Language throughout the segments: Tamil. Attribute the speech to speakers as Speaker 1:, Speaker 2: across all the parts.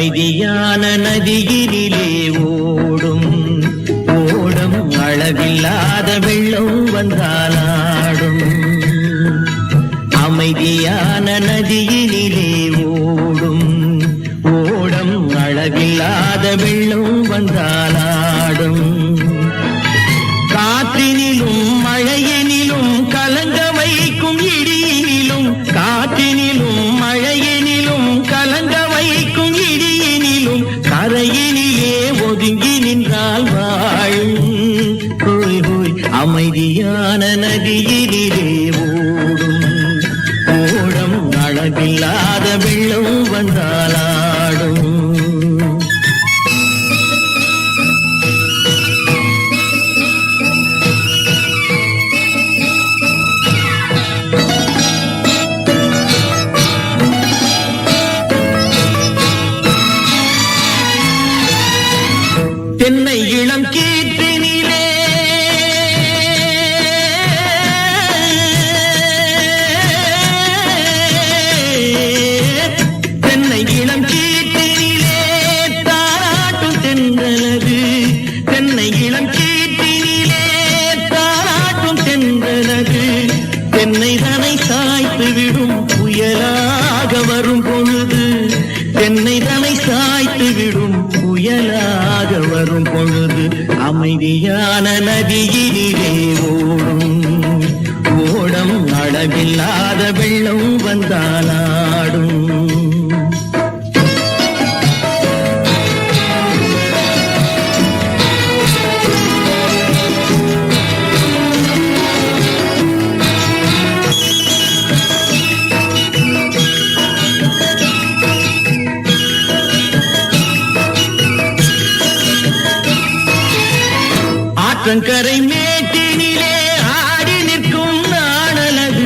Speaker 1: அமைதியான நதியினிலே ஓடும் ஓடும் அளவில்லாத வெள்ளம் வந்தாலாடும். அமைதியான நதியினிலே ஓடும் ஓடும் அளவில்லாத வெள்ளம் வந்தாலாடும். காற்றினிலும் மழையினிலும் கலங்க வைக்கும் இடியினிலும் காற்றினிலும் மழையினிலும் கலங்க வைக்கும் இடியினிலும் கரையினிலே ஒதுங்கி நின்றால் வாழும். ஹோய் ஹோய் அமைதியான நதியினிலே ஓடும் ஓடும் அளவில்லாத வெள்ளம் வந்தாலாடும். தென்னை இளம் கீற்றினிலே தென்னை இளம் கீற்றினிலே தாராட்டும் தென்றலது. தென்னை இளம் கீற்றினிலே தாராட்டும் தென்றலது. தென்னை தனை சாய்த்து விடும் புயலாக வரும் பொழுது. தென்னை தனை சாய்த்து விடும் புயலாக வரும் பொழுது. அமைதியான நதியினிலே ஓடும் ஓடம் அளவில்லாத வெள்ளம் வந்தாலாடும். ஆற்றங்கரை மேட்டினிலே ஆடி நிற்கும் நாணலது.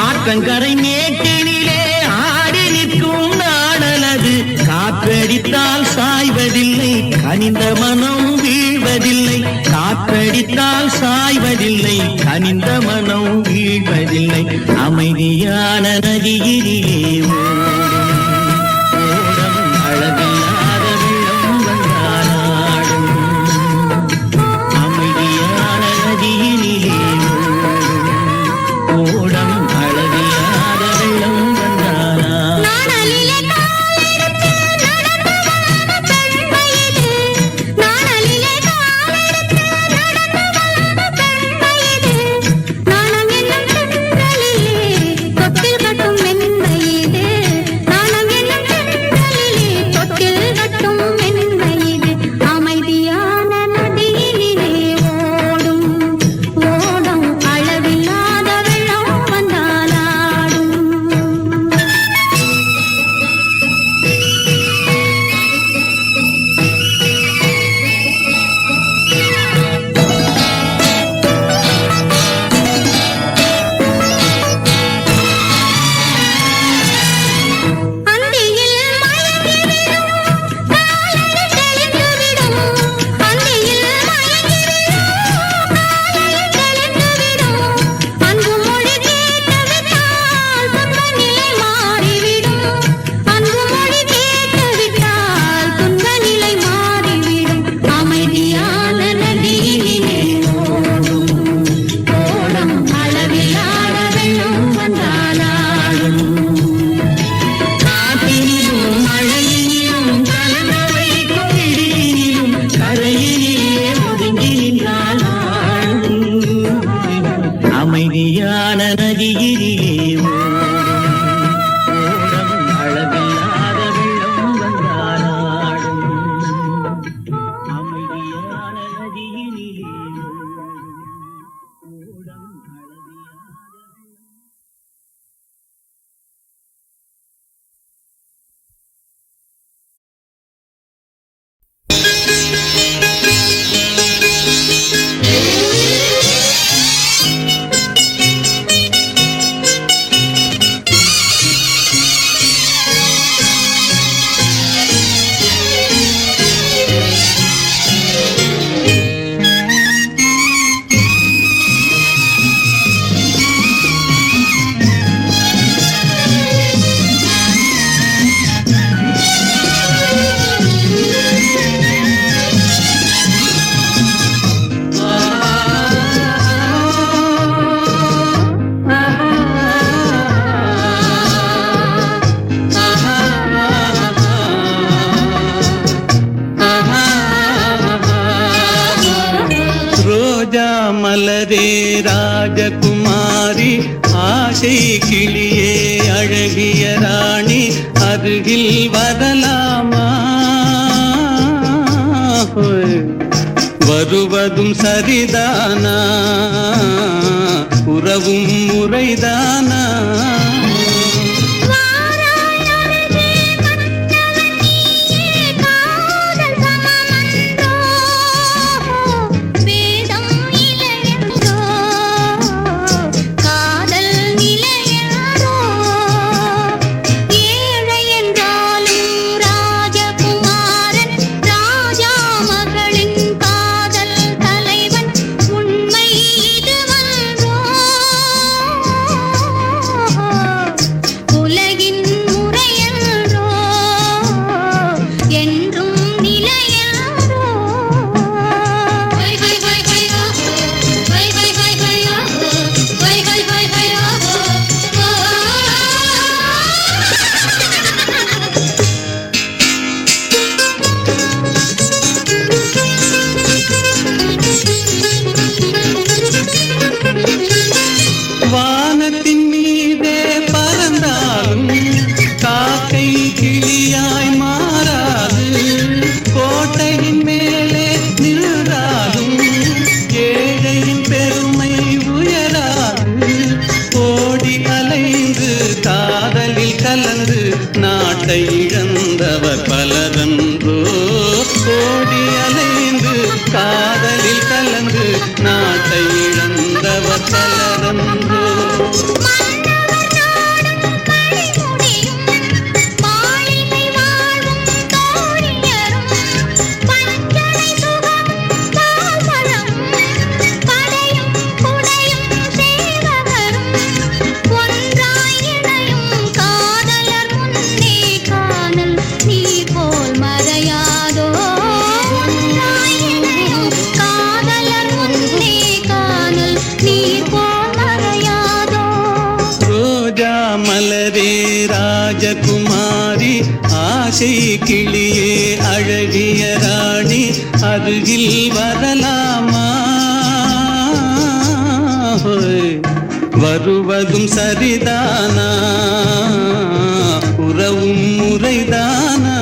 Speaker 1: ஆற்றங்கரை மேட்டினிலே ஆடி நிற்கும் நாணலது. காற்றடித்தால் சாய்வதில்லை கனிந்த மனம் வீழ்வதில்லை. காற்றடித்தால் சாய்வதில்லை கனிந்த மனம் வீழ்வதில்லை. அமைதியான நதியினிலே ஓடும் அளவில்லாத வெள்ளம் வந்தாலாடும். அமைதியான நதியினிலே ஓடும் அளவில்லாத வெள்ளம் வந்தாலாடும்.
Speaker 2: ஆசை கிளியே அழகிய ராணி அருகில் வரலாமா? வருவதும் சரிதானா? உறவும் முறைதானா? வானத்தின் மீதே பறந்தாலும் காக்கை கிளியாய் மாறாது. கோட்டையின் மேலே நின்றாலும் ஏழையின் பெருமை உயராது. ஓடி அலைந்து காதலில் கலந்து நாட்டை இழந்தவர் பலரன்றோ. ஓடி அலைந்து காதலில் கலந்து நாட்டை இழந்தவர் பலரன்றோ. மலரே ராஜகுமாரி ஆசை கிளியே அழகிய ராணி அருகில் வரலாமா? வருவதும் சரிதானா? உறவும் முறைதானா?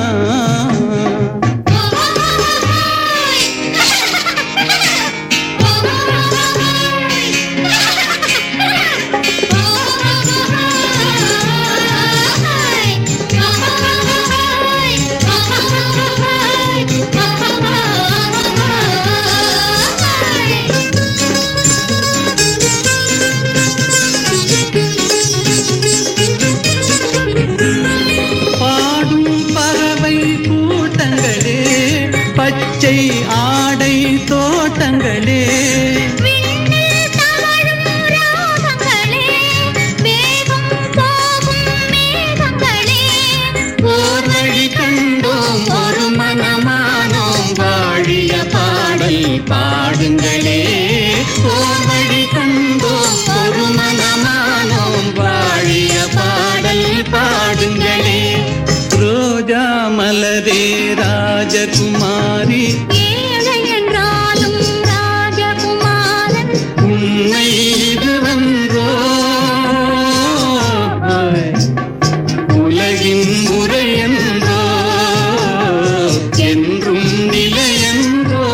Speaker 2: பச்சை ஆடை தோட்டங்களே ஓர் வழி கண்டோம் ஒரு மனமானோம் வாழிய பாடல் பாடுங்களே. ஓர் வழி கண்டோம் ஒரு மனமானோம் வாழிய பாடல் பாடுங்களே. ரோஜா மலரே ராஜகுமாரி
Speaker 3: ஏழை என்றாலும் ராஜகுமாரன்
Speaker 2: உன்னை இதுவன்றோ. உலகின் முறையென்றோ என்றும் நிலையென்றோ.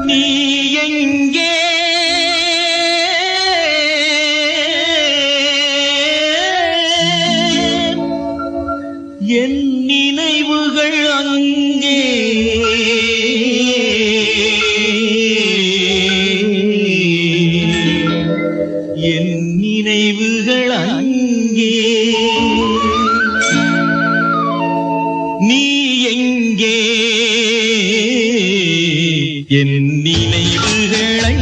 Speaker 2: நீ எங்கே என் நினைவுகள் அங்கே. என் நினைவுகள் அங்கே. நீ எங்கே என் நினைவுகளை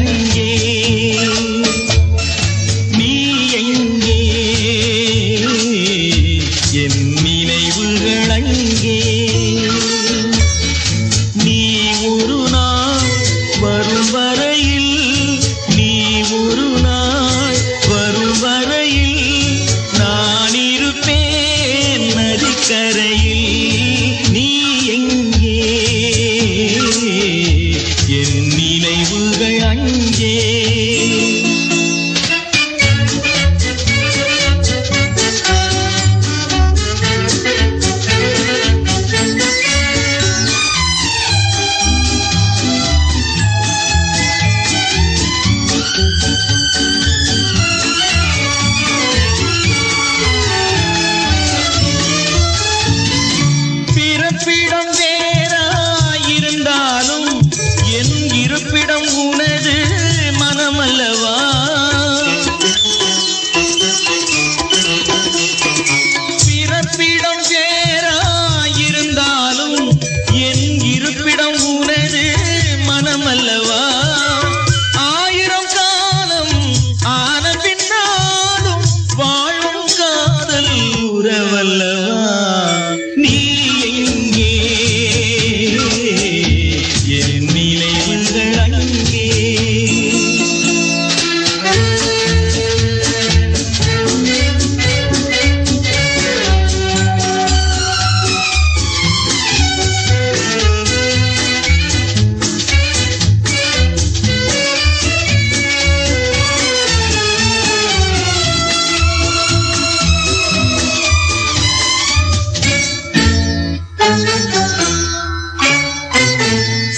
Speaker 2: அங்கே. பிறப்பிடம் வேறாயிருந்தாலும் என் இருப்பிடம் உனது மனமல்லவா. பிறப்பிடம் வேறாயிருந்தாலும் என் இருப்பிடம் உனது மனமல்லவா. ஆயிரம் காலம் ஆன பின்னாலும் வாழும் காதல் உறவல்லவா. நீ எங்கே என் நினைவுகள் அங்கே.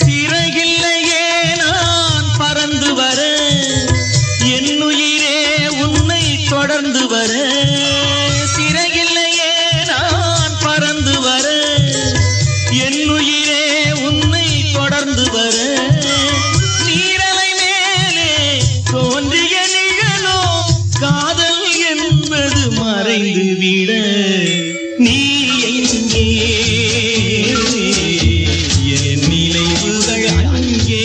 Speaker 2: சிறகில்லையே நான் பறந்து வர, என்னுயிரே உன்னை தொடர்ந்து வர. சிறகில்லையே நான் பறந்து வர, என்னுயிரே உன்னை தொடர்ந்து வர. நீரலை மேலே தோன்றிய நிழலோ காதல் என்பது மறைந்து விட. நீ எங்கே என் நினைவுகள் அங்கே.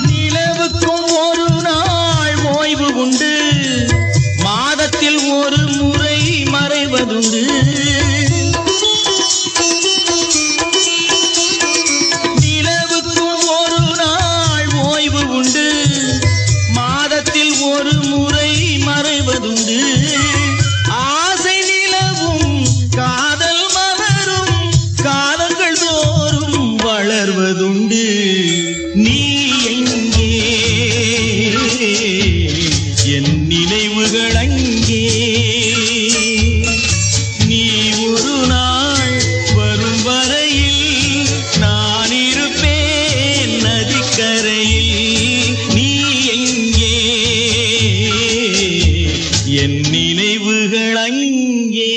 Speaker 2: நிலவுக்கும் ஒரு நாள் ஓய்வு உண்டு, மாதத்தில் ஒரு முறை மறைவதுண்டு. நிலவுக்கும் ஒரு நாள் ஓய்வு உண்டு, மாதத்தில் ஒரு முறை மறைவதுண்டு. ஆசை நிலவும் காதல் மலரும் காலங்கள் தோறும் வளர்வதுண்டு. நீ எங்கே என் நினைவுகள் அங்கே. நீ ஒரு நாள் வரும் வரையில் நான் இருப்பேன் நதிக்கரையில். நீ எங்கே என் நினைவுகள் அங்கே.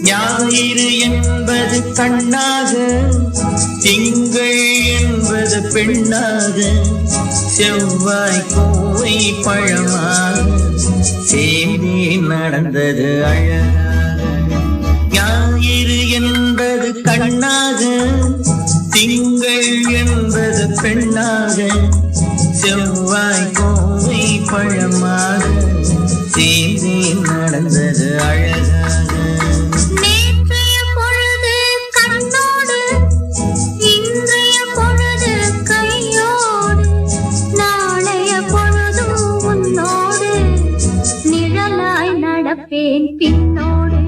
Speaker 2: ஞாயிறு என்பது கண்ணாக, திங்கள் என்பது பெண்ணாக, செவ்வாய் கோவை பழமாக சேர்ந்தே நடந்தது அழகாக. ஞாயிறு என்பது கண்ணாக, திங்கள் என்பது பெண்ணாக, செவ்வாய் கோவை பழமாக சேர்ந்தே நடந்தது அழகாக.
Speaker 3: நேற்றைய பொழுது கண்ணோடு, இன்றைய பொழுது கையோடு, நாளைய பொழுதும் உன்னோடு, நிழலாய் நடப்பேன் பின்னோடு.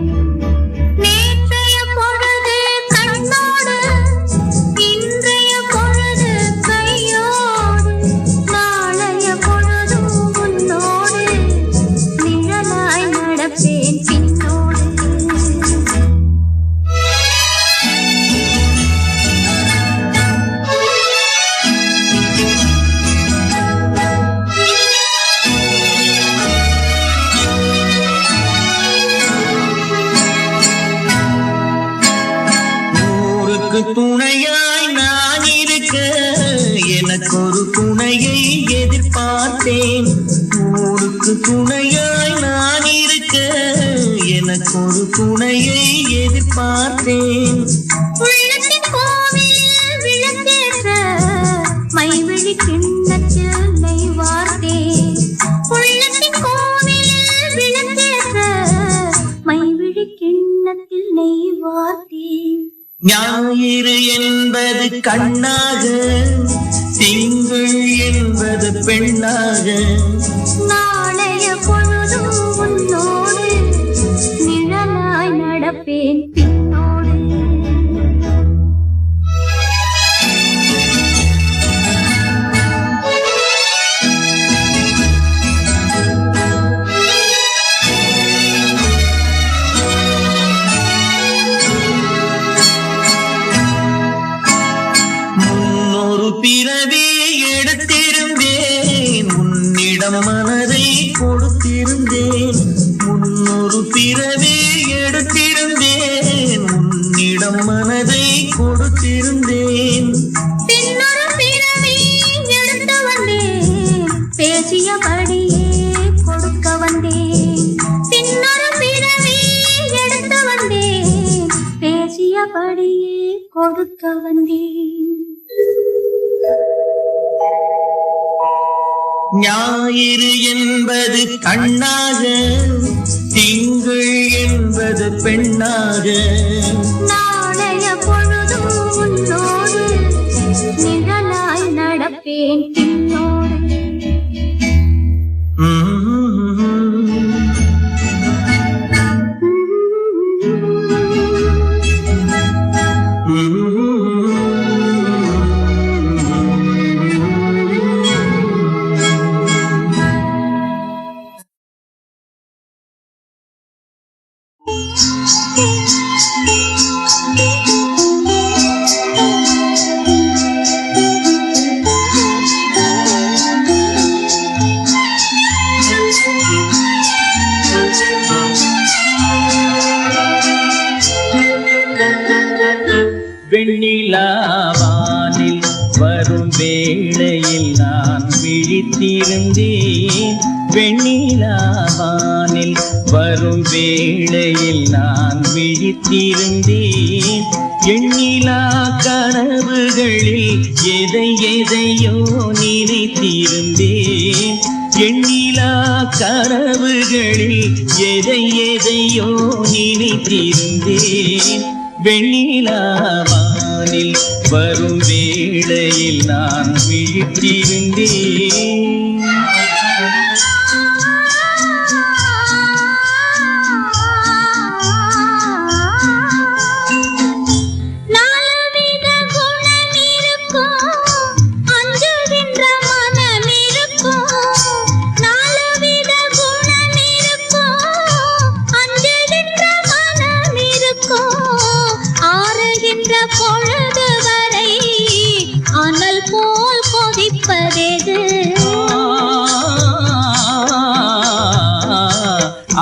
Speaker 3: நேற்றைய பொழுது கண்ணோடு, இன்றைய பொழுது கையோடு, நாளைய பொழுதும் உன்னோடு, நிழலாய் நடப்பேன் பின்னோடு.
Speaker 2: துணையாய் நான் இருக்க எனக்கு ஒரு துணை துணையை எதிர்பார்த்தேன். ஊருக்கு துணையாய் நான் இருக்க எனக்கு ஒரு துணையை எதிர்பார்த்தேன்.
Speaker 3: உள்ளத்தின் கோவிலில் விளக்கேற்ற மைவிழி கிண்ணத்தில் நெய் வார்த்தேன். உள்ளத்தின் கோவிலில் விளக்கேற்ற மைவிழி கிண்ணத்தில் நெய் வார்த்தேன்.
Speaker 2: ஞாயிறு என்பது கண்ணாக, திங்கள் என்பது பெண்ணாக,
Speaker 3: நாளைய பொழுதும் உன்னோடு நிழலாய் நடப்பேன் பின்னோடு.
Speaker 2: பிறவி எடுத்திருந்தேன், உன்னிடம் மனதை கொடுத்திருந்தேன். முன்னொரு பிறவி எடுத்திருந்தேன், உன்னிடம் மனதை கொடுத்திருந்தேன்.
Speaker 3: பின்னொரு பிறவி எடுத்து வந்தேன், பேசியபடியே கொடுக்க வந்தேன். பின்னொரு பிறவி எடுத்து வந்தேன், பேசியபடியே கொடுக்க வந்தேன்.
Speaker 2: ஞாயிறு என்பது கண்ணாக, திங்கள் என்பது பெண்ணாக,
Speaker 3: நாளைய பொழுதும் உன்னோடு நிழலாய் நடப்பேன் பின்னோடு.
Speaker 2: வெண்ணிலாவானில் வரும் வேளையில் நான் விழித்திருந்தேன். வெண்ணிலாவானில் வரும் வேளையில் நான் விழித்திருந்தேன். எண்ணிலா கனவுகளில் எதை எதையோ நினைத்திருந்தேன். எண்ணிலா கனவுகளில் எதை எதையோ நினைத்திருந்தேன். வெண்ணிலாவானில் வரும் வேளையில் நான் விழித்திருந்தேன்.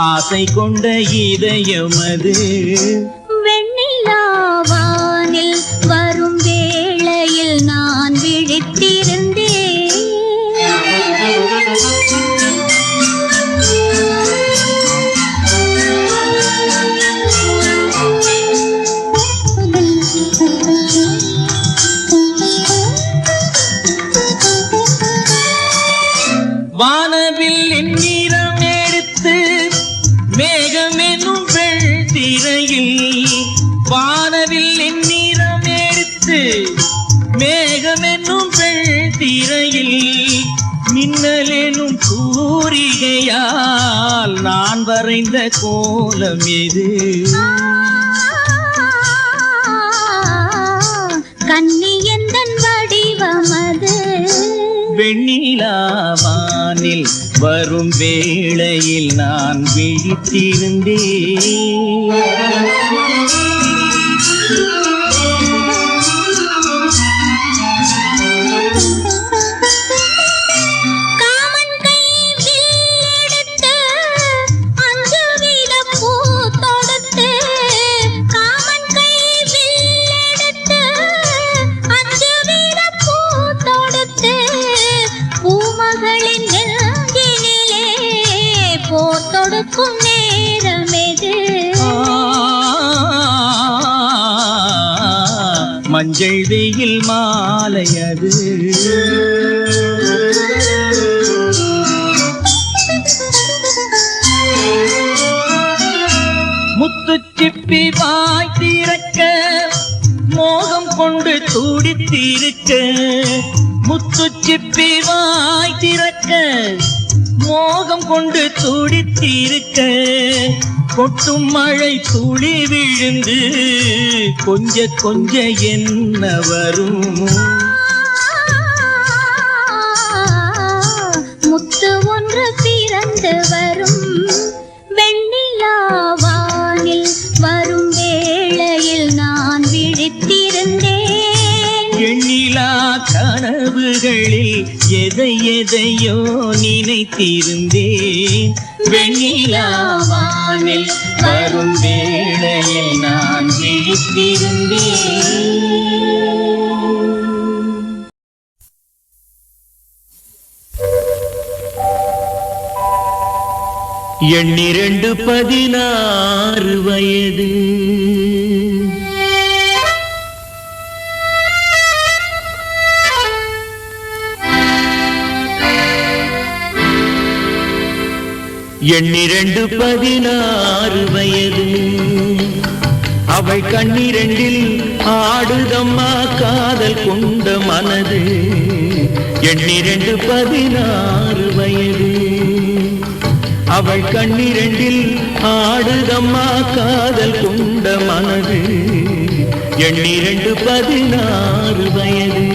Speaker 2: ஆசை கொண்ட இதயமது
Speaker 3: வெண்ணிலாவானில் வரும் வேளையில் நான் விழித்திருந்தேன்.
Speaker 2: வானவில் எந்நீரம் எடுத்து மேகம் என்னும் வெள்திரையில், வானவில் எந்நீரம் எடுத்து மேகம் என்னும் வெள்திரையில், மின்னல் எனும் சூரிகையால் நான் வரைந்த கோலம் எது?
Speaker 3: கன்னியந்தன் வடிவமது.
Speaker 2: வெண்ணிலாவானில் வரும் வேளையில் நான் விழித்திருந்தேன்.
Speaker 3: காமன் கையில் எடுத்து அஞ்சு வித பூ தொடுத்து, காமன் கையில் எடுத்து அஞ்சு வித பூ தொடுத்து, பூக்கும் நேரமெது
Speaker 2: மஞ்சள் வெயில் மாலையது முத்துச்சிப்பி வாய் திறக்க மோகம் கொண்டு துடித்திருக்க முத்துச்சிப்பி வாய் திறக்க மோகம் கொண்டு துடித்திருக்க கொட்டும் மழை துளி விழுந்து கொஞ்ச கொஞ்ச என்ன வரும்
Speaker 3: முத்து ஒன்று பிறந்து வரும் வெண்ணிலாவானில் வரும் வேளையில் நான் விழித்திருந்தேன்
Speaker 2: எண்ணிலா கனவுகளில் எதை எதையோ நினைத்திருந்தேன் வெண்ணிலாவானில் வரும் வேளையில் நான் விழித்திருந்தேன்
Speaker 1: எண்ணிரண்டு 16 வயது எண்ணிரண்டு 16 வயது அவள் கண்ணிரண்டில் ஆடுதம்மா காதல் கொண்ட மனது எண்ணிரண்டு 16 வயது அவள் கண்ணிரண்டில் ஆடுதம்மா காதல் கொண்ட மனது எண்ணிரண்டு 16 வயது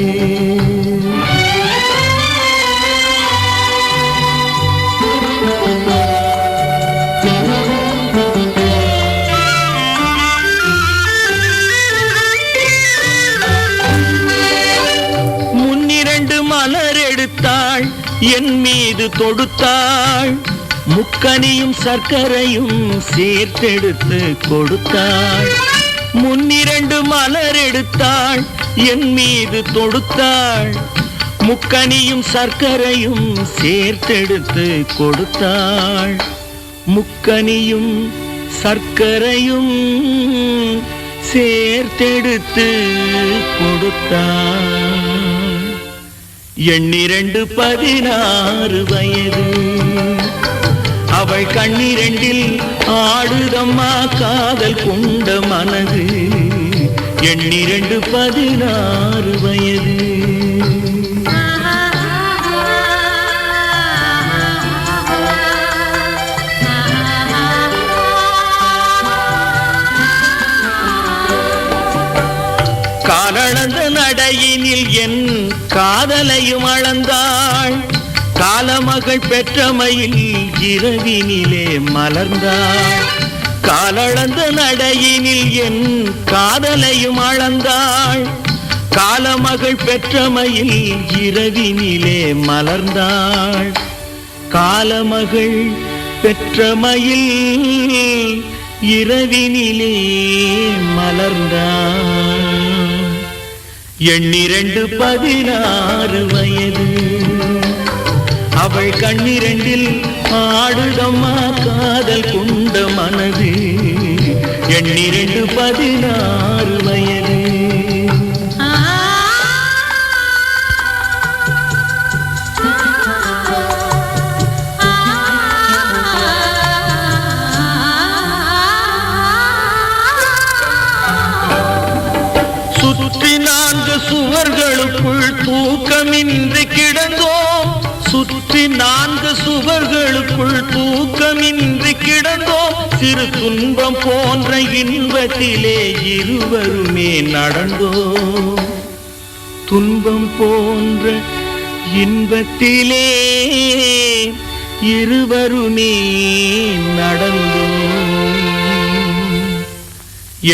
Speaker 1: முன்னிரண்டு மலர் எடுத்தாள் என் மீது தொடுத்தாள் முக்கனியும் சர்க்கரையும் சேர்த்தெடுத்து கொடுத்தாள் முன்னிரண்டு மலர் எடுத்தாள் என் மீது தொடுத்தாள் முக்கனியும் சர்க்கரையும் சேர்த்தெடுத்து கொடுத்தாள் முக்கனியும் சர்க்கரையும் சேர்த்தெடுத்து கொடுத்தாள் எண்ணிரண்டு 16 வயது அவள் கண்ணிரண்டில் ஆடுதம்மா காதல் கொண்ட மனது எண்ணிரண்டு 16 வயது காலளந்த நடையினில் என் காதலையும் அளந்தாள் காலமகள் பெற்றமையில் இரவினிலே மலர்ந்தாள் காலளந்த நடையினில் என் காதலையும் அளந்தாள் காலமகள் பெற்றமையில் இரவினிலே மலர்ந்தாள் காலமகள் பெற்றமையில் இரவினிலே மலர்ந்தாள் எண்ணிரண்டு 16 வயது அவள் கண்ணிரண்டில் ஆடுதம்மா காதல் கொண்ட மனது எண்ணிரண்டு 16 வயது சுற்றி 4 சுவர்களுக்குள் தூக்கமின்றி கிடந்தோம் சுற்றி 4 சுவர்களுக்குள் தூக்கமின்றி கிடந்தோம் சிறு துன்பம் போன்ற இன்பத்திலே இருவருமே நடந்தோம் துன்பம் போன்ற இன்பத்திலே இருவருமே நடந்தோம்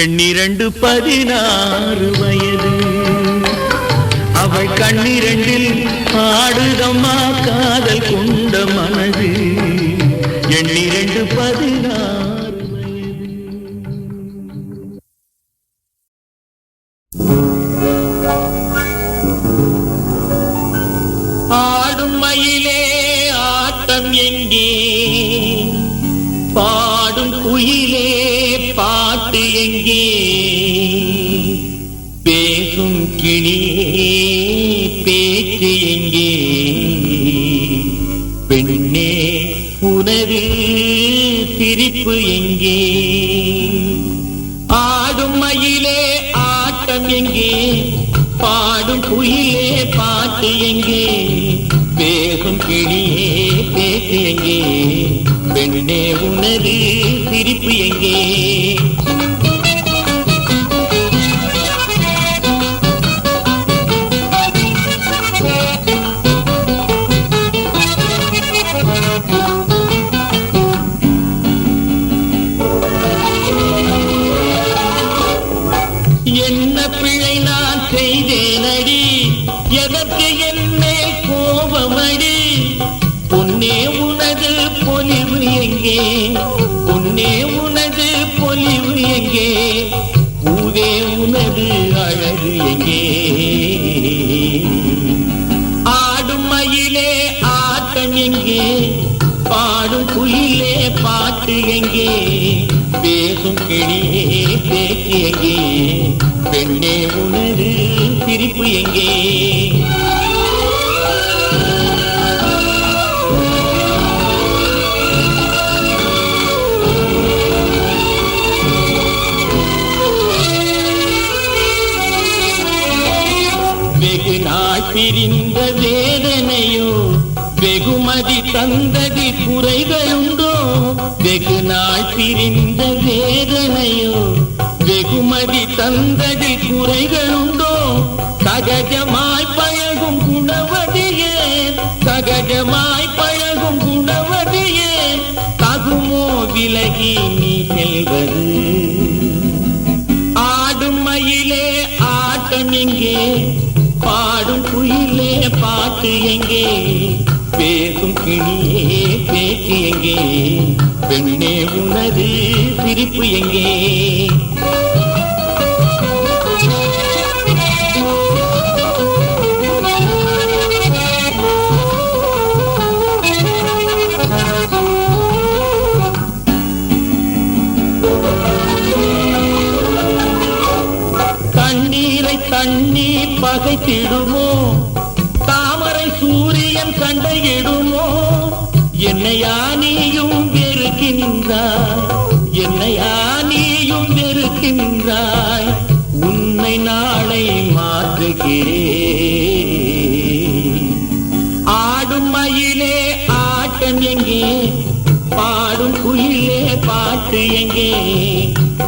Speaker 1: எண்ணிரண்டு 16 வயது அவள் கண்ணிரண்டில் ஆடுதம்மா காதல் கொண்ட மனது எண்ணிரண்டு 16 வயது ஆடும் மயிலே ஆட்டம் எங்கே பாடும் குயிலே பாட்டு எங்கே பேசும் கிளியே பேச்சு எங்கே பெண்ணே உனது சிரிப்பு எங்கே ஆடும் மயிலே ஆட்டம் எங்கே பாடும் குயிலே பாட்டு எங்கே பேசும் கிளியே பேச்சு எங்கே பெண்ணே உனது சிரிப்பு எங்கே என்ன பிழை நான் செய்தேனடி எதற்கு என்னை கோபமடி பொன்னே உனது பொலிவு எங்கே பொன்னே உனது பொலிவு எங்கே பூவே உனது அழகு எங்கே ஆடும் மயிலே ஆட்டம் எங்கே பாடும் குயிலே பாட்டு எங்கே பேசும் கிளியே பேச்சு எங்கே பெண்ணே உனது சிரிப்பு எங்கே வெகு நாள் பிரிந்த வேதனையோ வெகுமதி தந்ததி குறைகளுண்டோ வெகு நாள் பிரிந்த வேதனையோ வெகுமதி தந்ததி குறைகளுண்டோ சகஜமாய் பழகும் குணவதியே சகஜமாய் பழகும் குணவதியே தகுமோ விலகி நீ செல்வது ஆடும் மயிலே ஆட்டம் எங்கே பாடும் குயிலே பாட்டு எங்கே பேசும் கிளியே பேச்சு எங்கே பெண்ணே உனது சிரிப்பு எங்கே தண்ணீரை தண்ணீர் பகைத்திடுமோ தாமரை சூரியன் சண்டையிடுமோ என்னையா நீயும் வெறுக்கின்றாய் என்னையா நீயும் வெறுக்கின்றாய் உன்னை நாளை மாற்றுகிறேன் ஆடும் மயிலே ஆட்டம் எங்கே பாடும் குயிலே பாட்டு எங்கே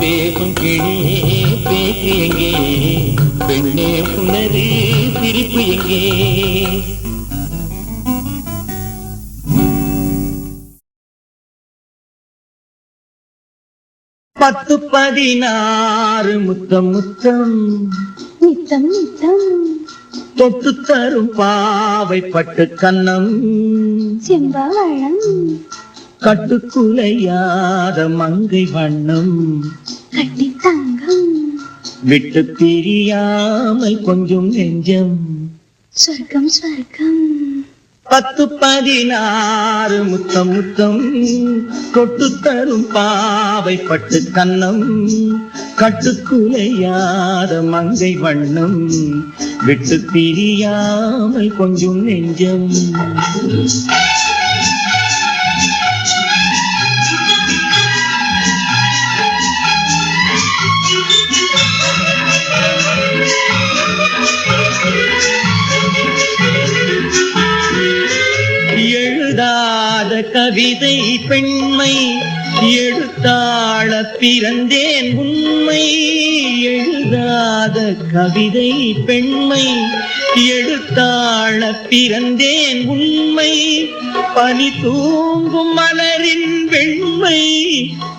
Speaker 1: பேசும் கிளியே பேச்சு எங்கே பெண்ணே உனது சிரிப்பு எங்கே 10-16 முத்தம் முத்தம்
Speaker 3: நித்தம் நித்தம்
Speaker 1: தொட்டு தரும் பாவை பட்டு கண்ணம்
Speaker 3: செம்பவளம்
Speaker 1: கட்டுக்குலையாத மங்கை வண்ணம்
Speaker 3: கட்டி தங்கம்
Speaker 1: விட்டு பிரியாமல் கொஞ்சம் நெஞ்சம்
Speaker 3: சொர்க்கம் சொர்க்கம்
Speaker 1: 10-16 முத்தம் முத்தம் தொட்டு தரும் பாவை பட்டு கண்ணம் கட்டுக்குலையாத மங்கை வண்ணம் விட்டு பிரியாமல் கொஞ்சம் நெஞ்சம் எழுதாத கவிதை பெண்மை எழுத்தாள பிறந்தேன் உண்மை எழுதாத கவிதை பெண்மை எழுத்தாள பிறந்தேன் உண்மை பனி தூங்கும் மலரின் வெண்மை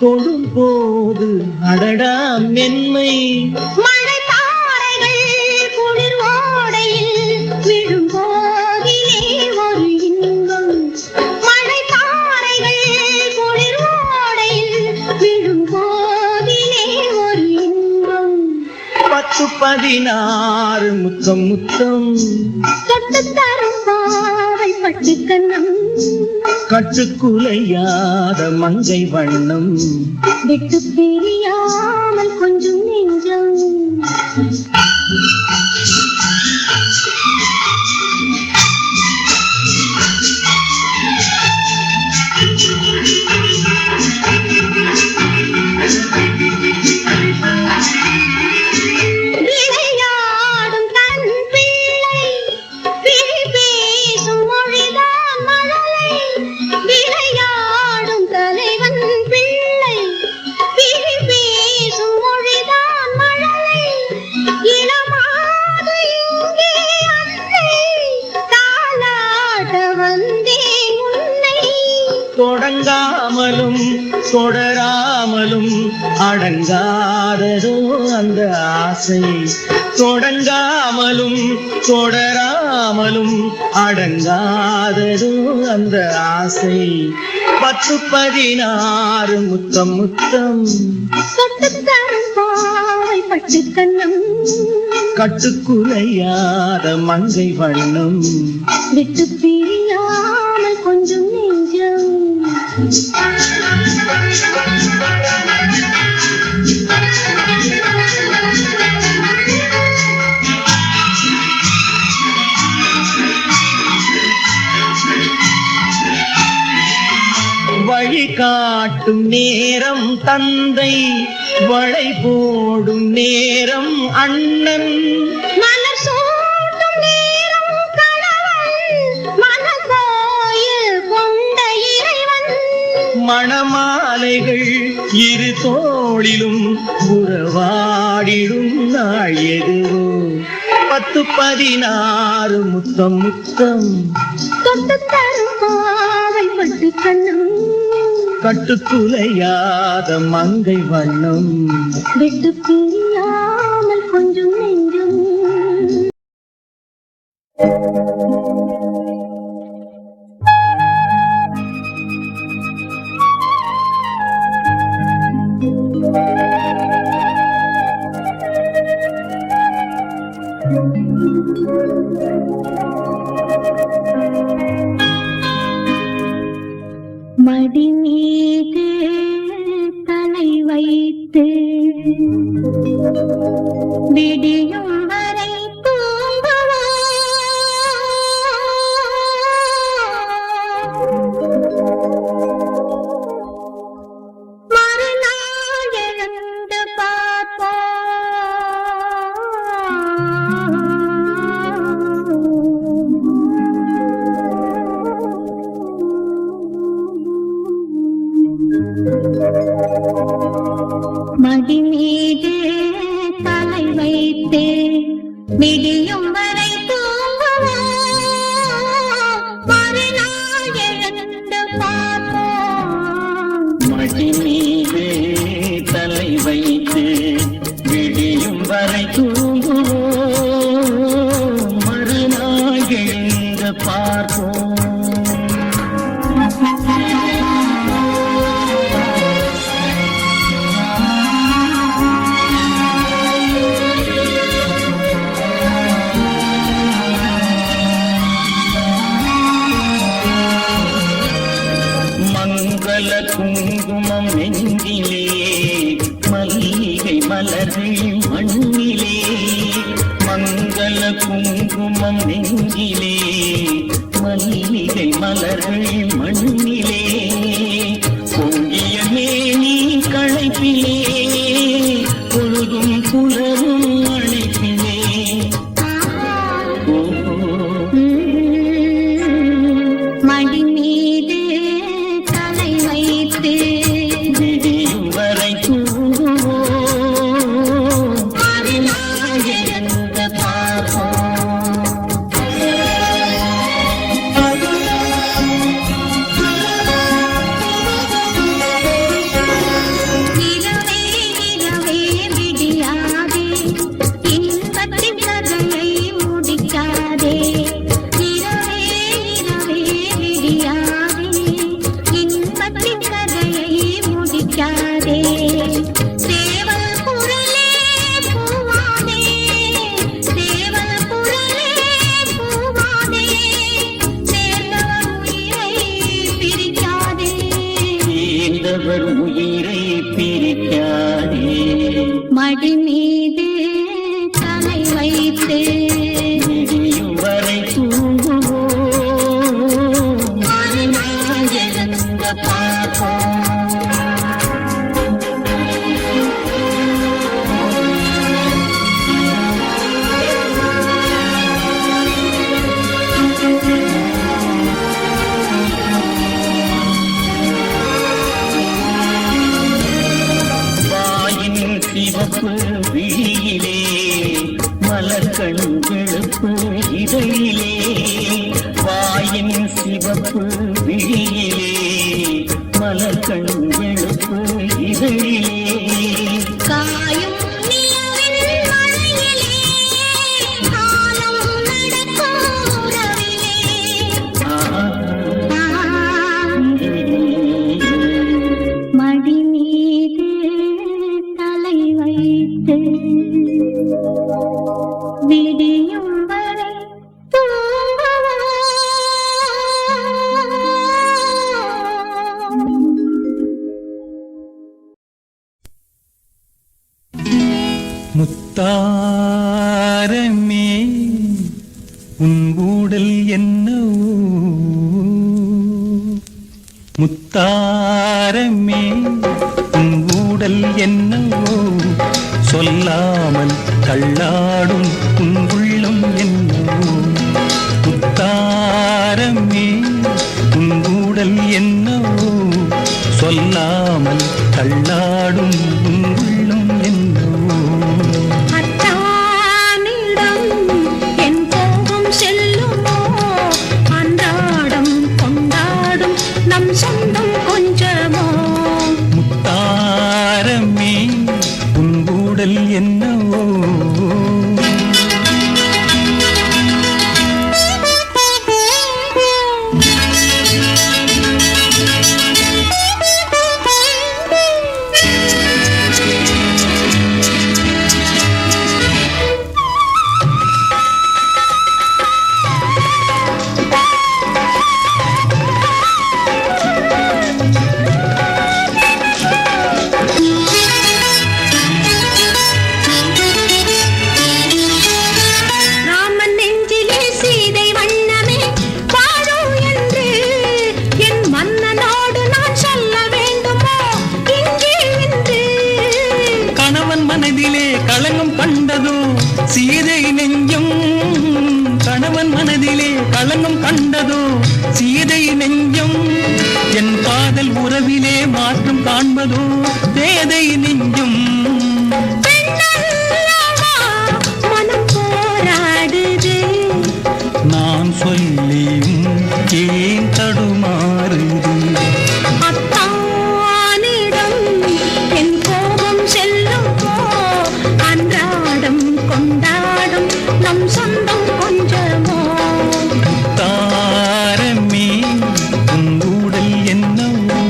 Speaker 1: தொடும் போது அடடா மென்மை
Speaker 3: மழை தாரைகள் குளிர் ஓடையில் விழும் போதிலே ஒரு இன்பம் மழை தாரைகள் குளிர் ஓடையில் விழும் போதிலே ஒரு இன்பம்
Speaker 1: 10-16 முத்தம் முத்தம்
Speaker 3: தொட்டு தரும் பாவை பட்டு கண்ணம்
Speaker 1: கட்டுக்குலையாத மங்கை வண்ணம்
Speaker 3: விட்டு பிரியாமல் கொஞ்சம் நெஞ்சம் விளையாடும் தன் பிள்ளை விழி பேசும் மொழிதான் மழலை விளையாடும் தலைவன் பிள்ளை விழி பேசும் மொழிதான் மழலை இளமாது இங்கே அன்னை தாலாட்ட வந்தேன் உன்னை
Speaker 1: தொடங்காமலும் தொடராமலும் அடங்காததோ அந்த ஆசை தொடங்காமலும் தொடராமலும் அடங்காததோ அந்த ஆசை 10-16 முத்தம் முத்தம்
Speaker 3: தொட்டு தரும் பாவை பட்டு கண்ணம்
Speaker 1: கட்டுக்குலையாத மங்கை வண்ணம்
Speaker 3: விட்டு பிரியாமல் கொஞ்சம் நெஞ்சம்
Speaker 1: வழி காட்டும் நேரம் தந்தை வளை போடும் நேரம் அண்ணன்
Speaker 3: மலர் சூட்டும் நேரம் கணவன் மனக்கோயில் கொண்ட இறைவன்
Speaker 1: மணமாலைகள் இரு தோளிலும் உறவாடிடும் நாள் எதுவோ 10-16 முத்தம் முத்தம்
Speaker 3: தொட்டு தரும் பாவை பட்டு கண்ணம்
Speaker 1: கட்டுக்குலையாத மங்கை வண்ணம்
Speaker 3: விட்டு பிரியாமல் கொஞ்சம் நெஞ்சம் மடி மீது தலை வைத்து விடியும் வரை தூங்குவா மறுநாள் எழுந்து மடி மீது தலை வைத்து விடியும் வரை தூங்குவோம் மறுநாள் எழுந்து பார்ப்போம்
Speaker 2: மடி மீது தலை வைத்து விடியும் வரை தூங்குவோம் மறுநாள் எழுந்து பார்ப்போம் மங்கள குங்குமம் நெஞ்சிலே மல்லிகை மலர்கள் மண்ணிலே மங்கள குங்குமம் நெஞ்சிலே மல்லிகை மலர்கள் மண்ணிலே பொங்கிய மேனி களைப்பிலே பொழுதும் புலரும் அழைப்பிலே
Speaker 3: மடி மீது தலை வைத்து
Speaker 2: விடியும் வரை தூங்குவோம்
Speaker 3: மறுநாள் எழுந்து பார்ப்போம்
Speaker 2: ஒருவர் உயிரை பிரிக்காதே.
Speaker 3: மடி மீது தலை வைத்து
Speaker 2: விடியும் வரை தூங்குவோம்.
Speaker 3: மறுநாள் எழுந்து பார்ப்போம்.
Speaker 2: சிவப்பு விழியிலே மலர் கண்களுக்கு இதழிலே. வாயின் சிவப்பு விழியிலே மலர் கண்களுக்கு இதழிலே.
Speaker 3: காயும் நிலவின் மழையிலே காலம் நடக்கும் உறவிலே. மடி மீது தலை வைத்து விடியும் வரை தூங்குவோம்.
Speaker 1: முத்தாரமே உன் ஊடல் என்னவோ, முத்தாரமே உன் ஊடல் என்னவோ, சொல்லாமல் தள்ளாடும் உன் உள்ளம் என்னவோ. முத்தாரமே உன் ஊடல் என்னவோ, சொல்லாமல் தள்ளாடும் உன் உள்ளம் என்னவோ.
Speaker 3: அத்தானிடம் என் கோபம் செல்லுமோ, அன்றாடம் கொண்டாடும் நம் சொந்தம் கொஞ்சமோ.
Speaker 1: முத்தாரமே உன் ஊடல் என்னவோ.
Speaker 3: ராமன் நெஞ்சிலே சீதை வண்ணமே வாழும் என்று என் மன்னனோடு நான் சொல்ல வேண்டுமோ இங்கே இன்று.
Speaker 1: கணவன் மனதிலே களங்கம் கண்டதோ சீதை நெஞ்சம், கணவன் மனதிலே களங்கம் கண்டதோ சீதை நெஞ்சம். என் காதல் உறவிலே மாற்றம் காண்பதோ பேதை நெஞ்சம்.
Speaker 3: பெண்ணல்லவா மனம் போராடுது,
Speaker 1: நான் சொல்லியும் ஏன் தடுமாறுது.
Speaker 3: அத்தானிடம் என் கோபம் செல்லுமோ, அன்றாடம் கொண்டாடும் நம் சொந்தம் கொஞ்சமோ.
Speaker 1: தாரமே உன் ஊடல் என்னவோ.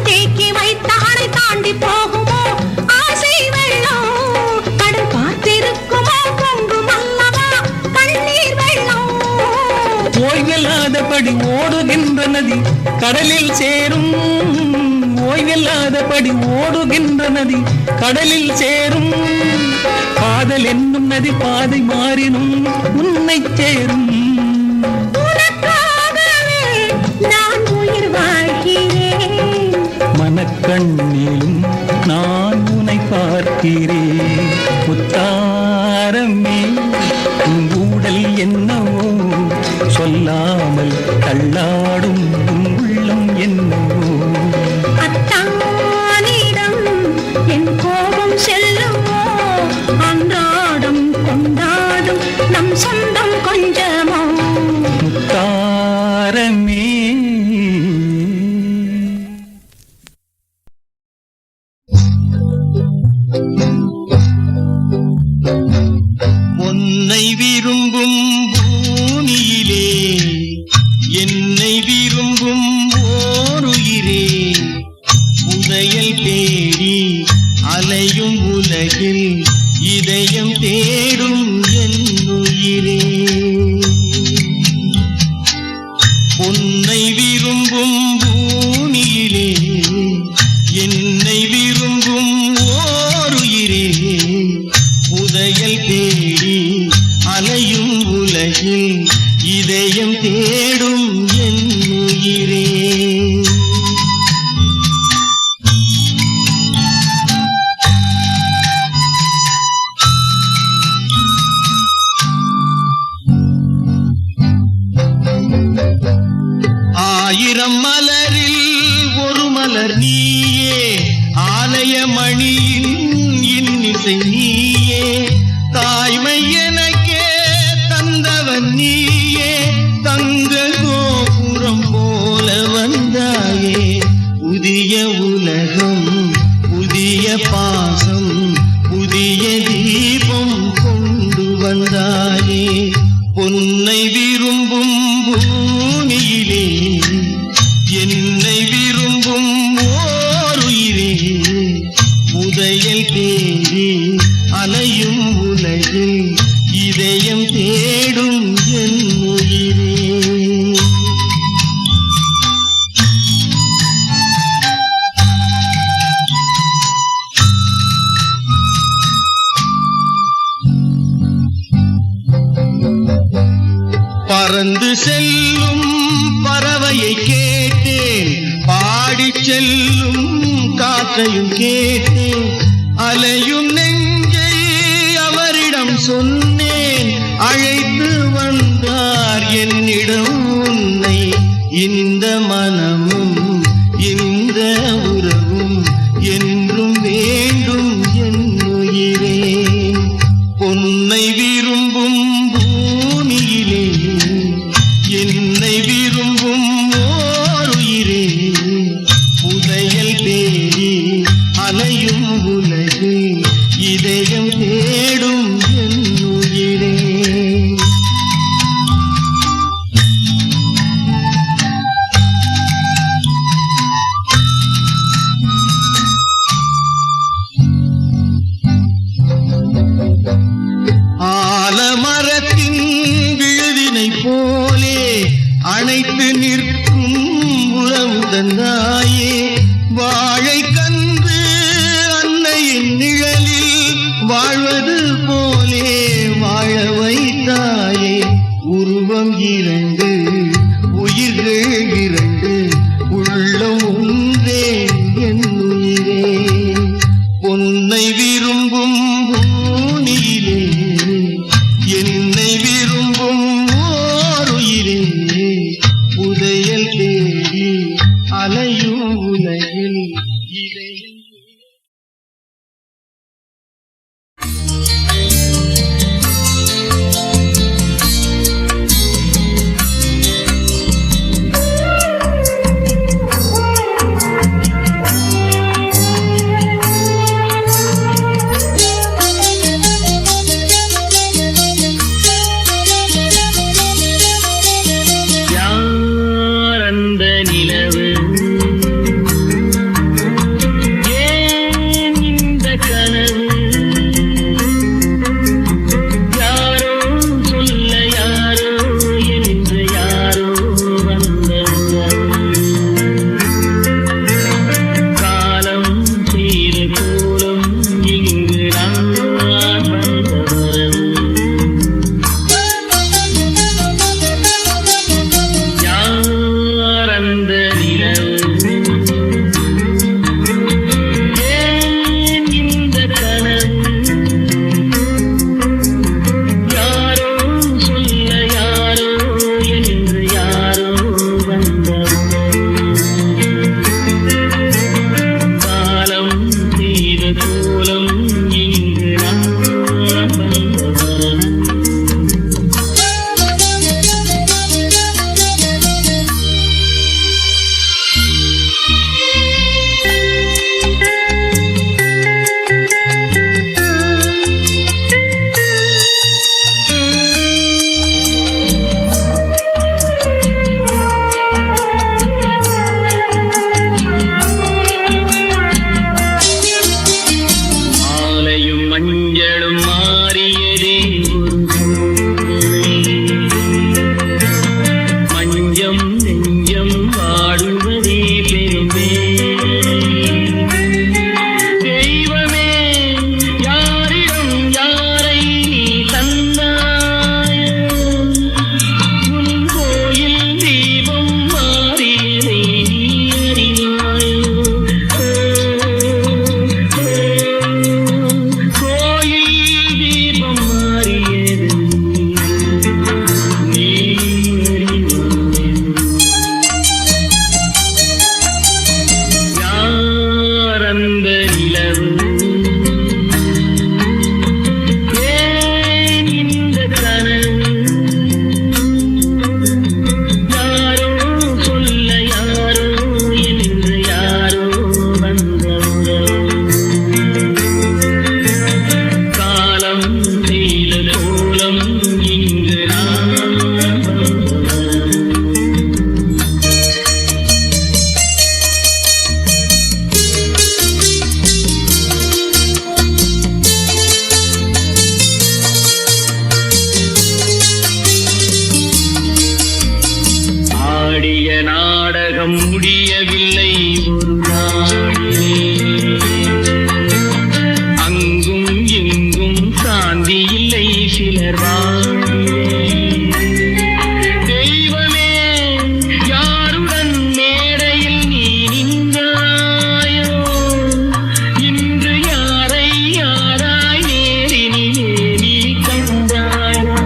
Speaker 3: தேக்கி வைத்த அணை தாண்டி போகுமோ ஆசை வெள்ளம், கடல் பார்த்திருக்குமோ பொங்கும் அல்லவா கண்ணீர் வெள்ளம்.
Speaker 1: ஓய்வில்லாதபடி ஓடுகின்ற நதி கடலில் சேரும், ஓய்வில்லாதபடி ஓடுகின்ற நதி கடலில் சேரும். காதல் என்னும் நதி பாதை மாறினும் உன்னை சேரும்.
Speaker 3: உனக்காகவே நான் உயிர் வாழ்கிறேன்,
Speaker 1: மனக்கண்ணிலும் நான் உன்னை பார்க்கிறேன். முத்தாரமே உன் ஊடல் என்னவோ, சொல்லாமல் தள்ளாடும் உன் உள்ளம் என்னவோ.
Speaker 3: அத்தானிடம் என் கோபம் செல்லுமோ, அன்றாடம் கொண்டாடும் நம் சொந்தம் கொஞ்சமோ.
Speaker 1: முத்தாரமே உன்னை விரும்பும் பூமியிலே என்னை விரும்பும் ஓருயிரே.
Speaker 4: உன்னை விரும்பும் பூமியிலே என்னை விரும்பும் ஓருயிரே புதையல் தேடி அலையும் உலகில் இதயம் தேடும் என் உயிரே. ஆயிரம் மலரில் ஒரு மலர் நீயே, ஆலய மணியின் இன்னிசை நீயே, தாய்மை எனக்கே தந்தவன் நீயே, தங்க கோபுரம் போல வந்தாயே, புதிய உலகம் புதிய பாசம் புதிய தீபம் கொண்டு வந்தாயே. பொன்னை விரும்பும் பூமியிலே என்னை விரும்பும் ஓருயிரே புதையல் தேடி அலையும் உலகில் இதயம் தேடும் என் உயிரே. பறந்து செல்லும் பறவையை கேட்டேன், பாடிச் செல்லும் காற்றையும் கேட்டேன், அலையும் நெஞ்சை அவரிடம் சொன்னேன், அழைத்து வந்தார் என்னிடம் உன்னை. இந்த மனமும் இந்த உறவும் என்றும் வேண்டும் என் உயிரே. பொன்னை விரும்பும் பூமியிலே என்னை விரும்பும் ஓருயிரே புதையல் தேடி அலையும் உலகில் இதயம் தேடும் என் உயிரே. ஆலமரத்தின் விழுதினை போலே அணைத்து நிற்கும் உறவு தந்தாயே, வாழை கன்று அன்னையின் நிழலில் வாழ்வது போலே வாழ வைத்தாயே. உருவம் இரண்டு உயிர்கள் இரண்டு உள்ளம் ஒன்றே என் உயிரே. பொன்னை விரும்பும் பூமியிலே என்னை விரும்பும் ஓருயிரே புதையல் தேடி அலையும் உலகில் இதயம்.
Speaker 2: யார் அந்த நிலவு, பழைய நாடகம் முடியவில்லை ஒரு நாளிலே. அங்கும் இங்கும் சாந்தி இல்லை சிலர் வாழ்விலே. தெய்வமே யாருடன் மேடையில் நீ நின்றாயோ, இன்று யாரை யாராய் நேரினிலே நீ கண்டாயோ.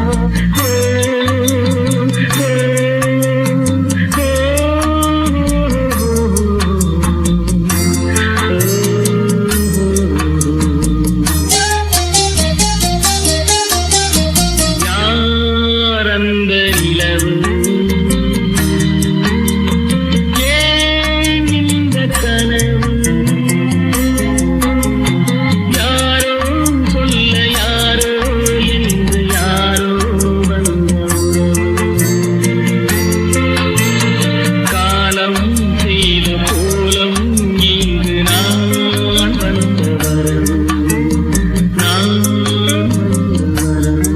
Speaker 2: யாரந்த நிலவு, ஏன் இந்த கனவு, யாரோ சொல்ல யாரோ என்று யாரோ வந்த காலம் செய்த கோலம் இங்கு நான் வந்த வரவு, நான் வந்த வரவு.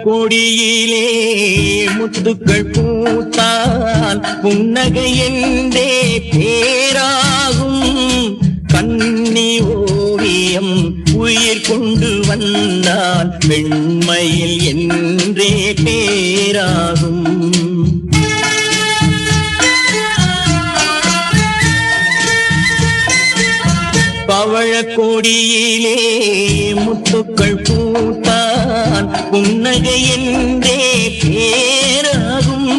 Speaker 2: கொடியிலே முத்துக்கள் பூத்தால் புன்னகை என்றே பேராகும். கண்ணி ஓவியம் உயிர் கொண்டு வந்தால் வெண்மையில் என்றே பேராகும். பவழக்கொடியிலே முத்துக்கள் பூத்தான் புன்னகை என்றே பேராகும்.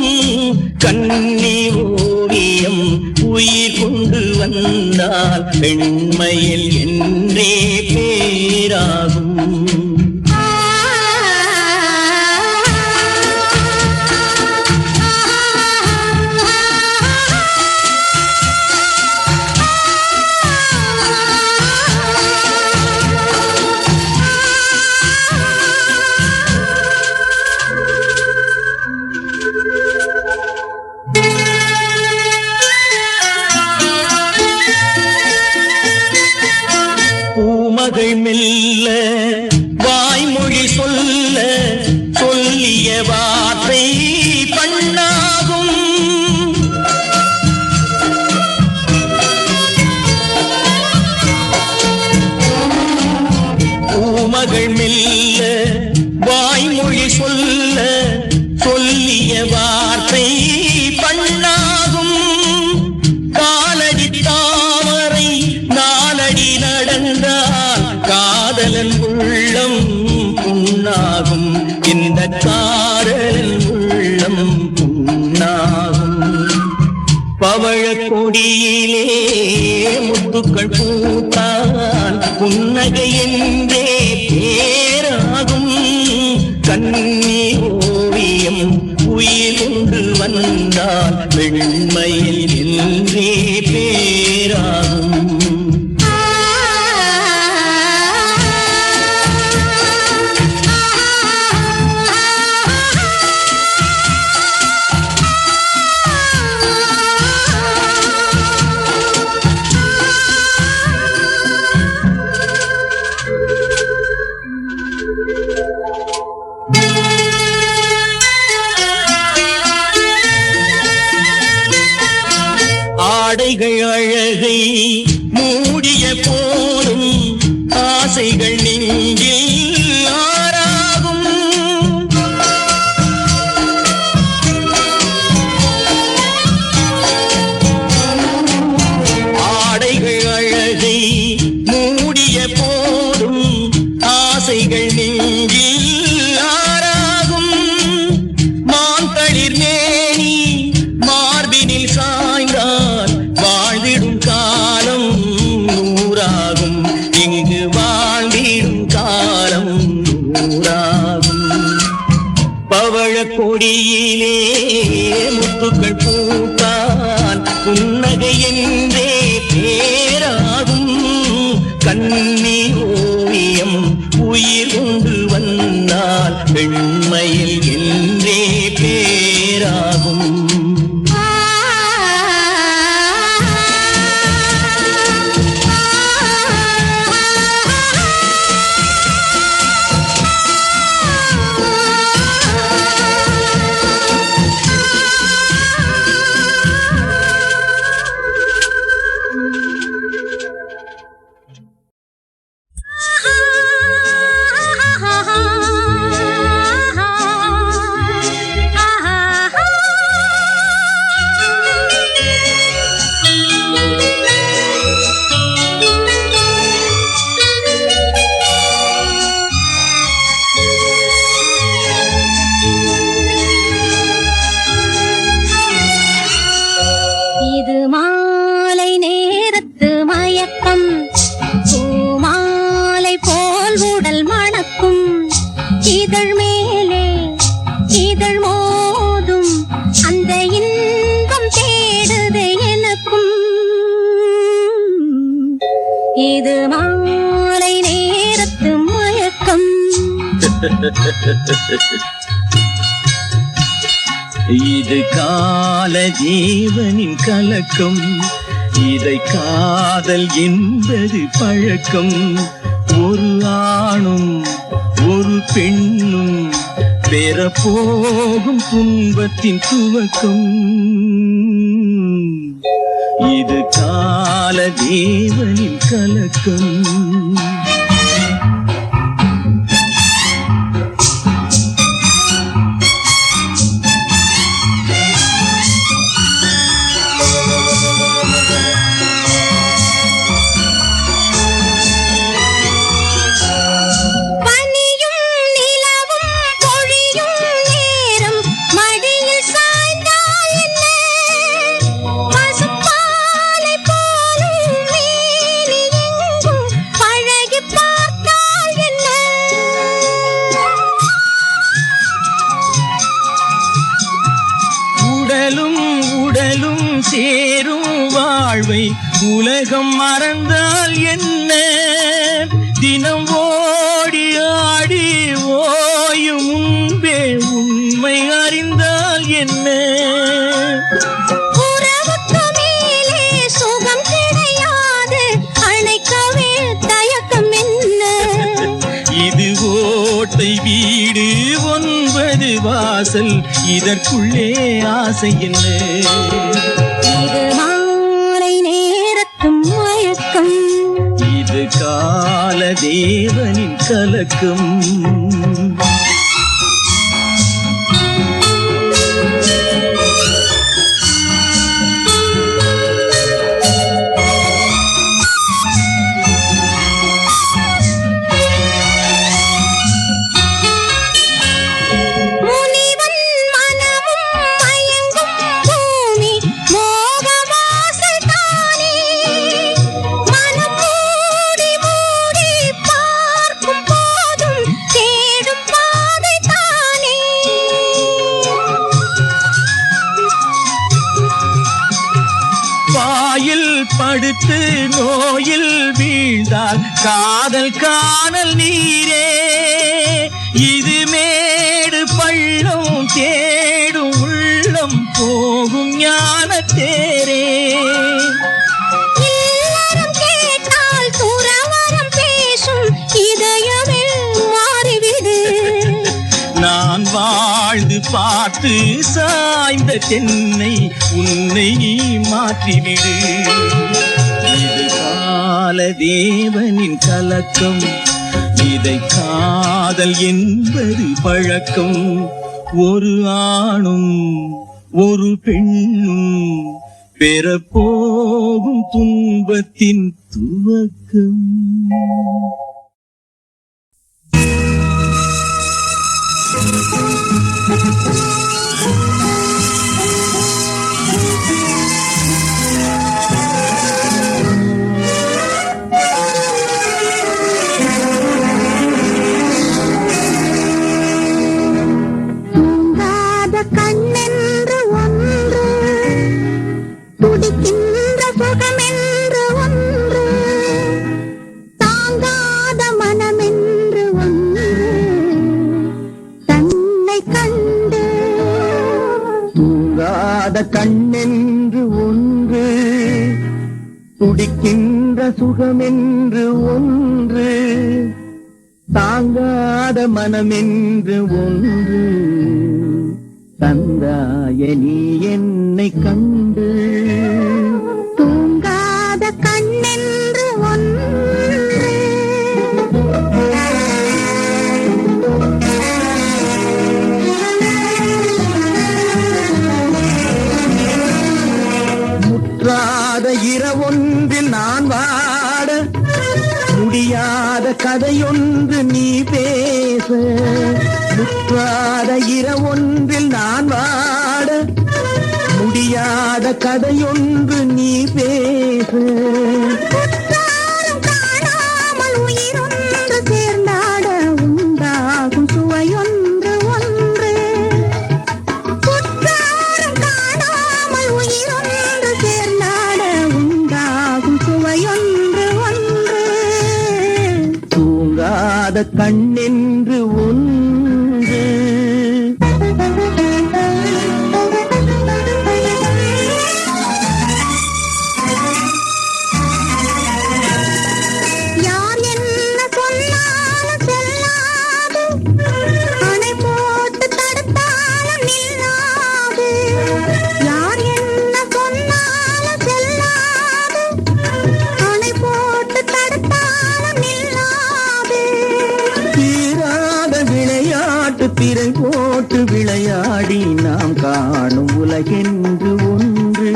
Speaker 2: கண்ணி ஓவியம் உயிர் கொண்டு வந்தால் பெண்மையில் என்றே பேராகும். பூமகள் மெல்ல வாய்மொழி சொல்ல சொல்லிய வார்த்தை பண்ணாகும். பூமகள் மெல்ல வாய்மொழி சொல்ல சொல்லிய வார்த்தை பண்ணாகும். காலடி தாமரை நாலடி நடந்தால் காதலன் உள்ளம் புண்ணாகும். இந்த காதலன் உள்ளம் புண்ணாகும். பவழக்கொடியிலே முத்துக்கள் பூத்தால் புன்னகை என்றே பேராகும். கண்ணி ஓவியம் உயிர் கொண்டு வந்தால் வெண்மையில் என்றே பேராகும். ஆடைகள் அழகை மூடிய போதும் ஆசைகள் நெஞ்சில் ஆறாகும். கண்ணி ஓவியம் உயிர் கொண்டு வந்தால் பெண்மையில் என்றே பேராகும்.
Speaker 3: இது மாலை நேரத்து மயக்கம்.
Speaker 2: இது கால ஜீவனின் கலக்கம். இதை காதல் என்பது பழக்கம். ஒரு ஆணும் ஒரு பெண்ணும் பெறப்போகும் துன்பத்தின் துவக்கம். இது கால தேவனின் கலக்கம். சேரும் வாழ்வை உலகம் மறந்தால் என்ன? தினம் ஓடி ஆடி ஓயும் முன்பே உண்மை அறிந்தால் என்ன?
Speaker 3: உறவுக்கு மேலே சுகம் கிடையாது, அணைக்கவே தயக்கம் என்ன?
Speaker 2: இது ஓட்டை வீடு 9 வாசல், இதற்குள்ளே ஆசை என்ன?
Speaker 3: இது மாலை நேரத்து மயக்கம்.
Speaker 2: இது கால தேவனின் கலக்கம். படுத்து நோயில் வீழ்ந்தால் காதல் காணல் நீரே. இது மேடு பள்ளம் தேடும் உள்ளம் போகும் ஞான தேரே.
Speaker 3: எல்லாரும் கேட்டால் துறவரம் பேசும் இதயமே மாறிவிடு.
Speaker 2: நான் வாழ்ந்து பார்த்து சாய்ந்த தென்னை உன்னை மாற்றிவிடு. இது கால தேவனின் கலக்கம். இதை காதல் என்பது பழக்கம். ஒரு ஆணும் ஒரு பெண்ணும் பெறப்போகும் துன்பத்தின் துவக்கம்.
Speaker 3: கண்ணென்று ஒன்று, துடிக்கின்ற சுகமென்று ஒன்று,
Speaker 4: கண்ணென்று ஒன்று, துடிக்கின்ற சுகமென்று ஒன்று, தாங்காத மனமென்று ஒன்று, தந்தாய நீ என்னை கண்டு.
Speaker 3: தூங்காத கண்ணென்று ஒன்று.
Speaker 4: முற்றாத இரவொன்றில் நான் வாட, முடியாத கதையொன்று நீ பேச. முற்றாத இரவொன்றில் நான் வாட, முடியாத கதையொன்று நீ பேச.
Speaker 3: குற்றாலம் காணாமல் உயிரொன்று சேர்ந்தாட உண்டாகும் சுவையொன்று ஒன்று. குற்றாலம் காணாமல் உயிரொன்று சேர்ந்தாட உண்டாகும் சுவையொன்று ஒன்று.
Speaker 4: தூங்காத கண்ணென்று ஒன்று.
Speaker 3: யார் என்ன சொன்னாலும் செல்லாது, அணை போட்டு தடுத்தாலும் நில்லாது. யார் என்ன சொன்னாலும் செல்லாது, அணை போட்டு தடுத்தாலும் நில்லாது.
Speaker 4: தீராத விளையாட்டு திரை போட்டு விளையாடி நாம் காணும் உலகென்று ஒன்று.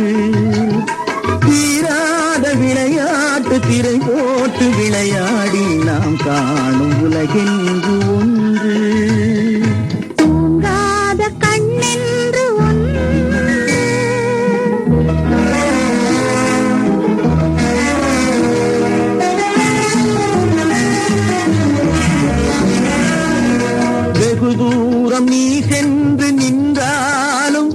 Speaker 4: தீராத விளையாட்டு திரை போட்டு விளையாடி நாம் காணும் உலகென்று ஒன்று.
Speaker 3: தூங்காத கண்ணென்று ஒன்று.
Speaker 4: வெகு தூரம் நீ சென்று நின்றாலும்,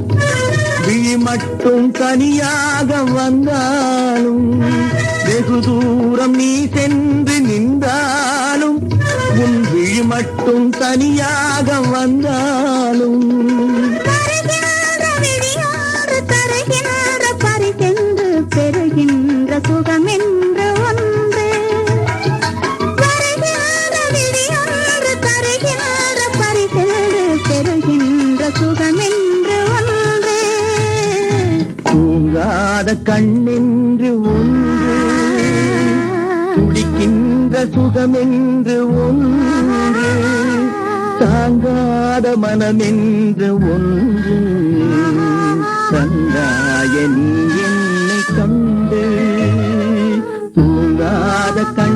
Speaker 4: விழி மட்டும் தனியாக வந்தாலும். வெகு தூரம் நீ சென்று நின்றாலும், உன் விழி மட்டும் தனியாக வந்தாலும்.
Speaker 3: வருகின்ற விழியோடு தருகின்ற பரிசென்று பெறுகின்ற சுகமென்று ஒன்று. வருகின்ற விழியோடு தருகின்ற பரிசென்று பெறுகின்ற சுகமென்று ஒன்று.
Speaker 4: தூங்காத கண்ணென்று ஒன்று, துடிக்கின்ற சுகமென்று ஒன்று, தாங்காத மனமென்று ஒன்று, தந்தாய நீ என்னை கண்டு. தூங்காத கண்